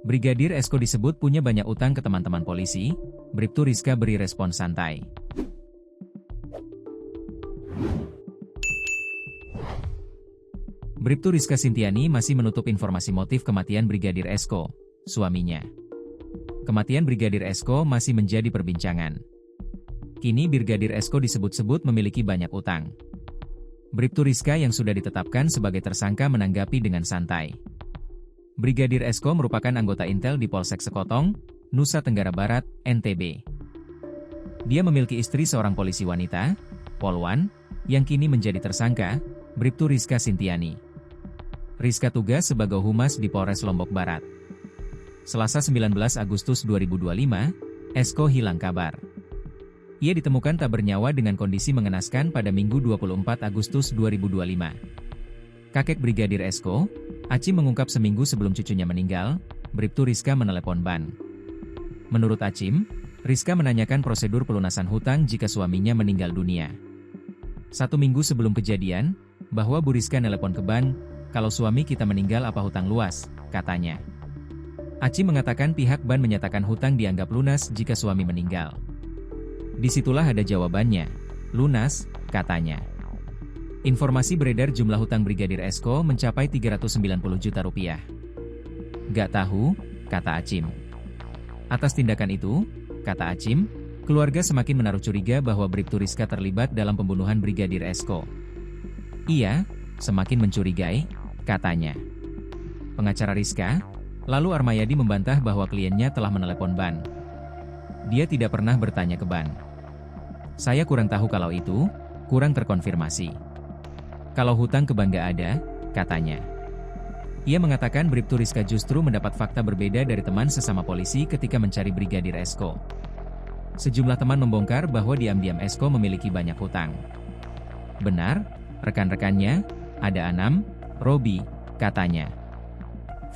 Brigadir Esko disebut punya banyak utang ke teman-teman polisi, Bribtu Rizka beri respon santai. Bribtu Rizka Sintiani masih menutup informasi motif kematian Brigadir Esko, suaminya. Kematian Brigadir Esko masih menjadi perbincangan. Kini Brigadir Esko disebut-sebut memiliki banyak utang. Bribtu Rizka yang sudah ditetapkan sebagai tersangka menanggapi dengan santai. Brigadir Esko merupakan anggota Intel di Polsek Sekotong, Nusa Tenggara Barat, NTB. Dia memiliki istri seorang polisi wanita, Polwan, yang kini menjadi tersangka, Bribtu Rizka Sintiani. Rizka tugas sebagai humas di Polres Lombok Barat. Selasa 19 Agustus 2025, Esko hilang kabar. Ia ditemukan tak bernyawa dengan kondisi mengenaskan pada Minggu 24 Agustus 2025. Kakek Brigadir Esko, Acim mengungkap seminggu sebelum cucunya meninggal, Bribtu Rizka menelepon Ban. Menurut Acim, Rizka menanyakan prosedur pelunasan hutang jika suaminya meninggal dunia. 1 minggu sebelum kejadian, bahwa Bu Rizka nelepon ke Ban, kalau suami kita meninggal apa hutang luas, katanya. Acim mengatakan pihak Ban menyatakan hutang dianggap lunas jika suami meninggal. Disitulah ada jawabannya, lunas, katanya. Informasi beredar jumlah hutang Brigadir Esko mencapai 390 juta rupiah. Gak tahu, kata Acim. Atas tindakan itu, kata Acim, keluarga semakin menaruh curiga bahwa Bribtu Rizka terlibat dalam pembunuhan Brigadir Esko. Iya, semakin mencurigai, katanya. Pengacara Rizka, lalu Armayadi membantah bahwa kliennya telah menelepon Ban. Dia tidak pernah bertanya ke Ban. Saya kurang tahu kalau itu, kurang terkonfirmasi. Kalau hutang ke Ban gak ada, katanya. Ia mengatakan Bribtu Rizka justru mendapat fakta berbeda dari teman sesama polisi ketika mencari Brigadir Esko. Sejumlah teman membongkar bahwa diam-diam Esko memiliki banyak hutang. Benar, rekan-rekannya, ada Anam, Robi, katanya.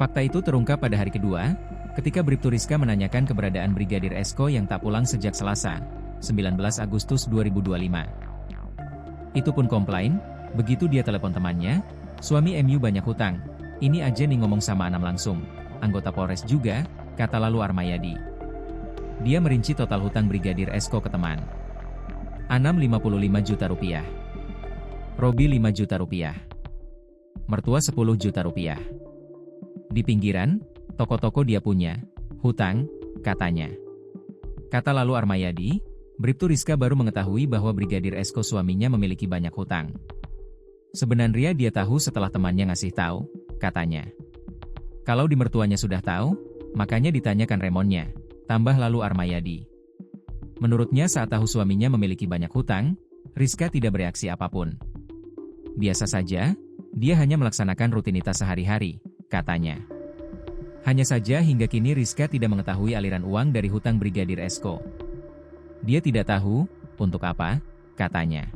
Fakta itu terungkap pada hari kedua, ketika Bribtu Rizka menanyakan keberadaan Brigadir Esko yang tak pulang sejak Selasa, 19 Agustus 2025. Itu pun komplain. Begitu dia telepon temannya, suami MU banyak hutang, ini aja nih ngomong sama Anam langsung, anggota Polres juga, kata lalu Armayadi. Dia merinci total hutang Brigadir Esko ke teman. Anam 55 juta rupiah. Robi 5 juta rupiah. Mertua 10 juta rupiah. Di pinggiran, toko-toko dia punya, hutang, katanya. Kata lalu Armayadi, Bribtu Rizka baru mengetahui bahwa Brigadir Esko suaminya memiliki banyak hutang. Sebenarnya dia tahu setelah temannya ngasih tahu, katanya. Kalau di mertuanya sudah tahu, makanya ditanyakan remonnya, tambah lalu Armayadi. Menurutnya saat tahu suaminya memiliki banyak hutang, Rizka tidak bereaksi apapun. Biasa saja, dia hanya melaksanakan rutinitas sehari-hari, katanya. Hanya saja hingga kini Rizka tidak mengetahui aliran uang dari hutang Brigadir Esko. Dia tidak tahu, untuk apa, katanya.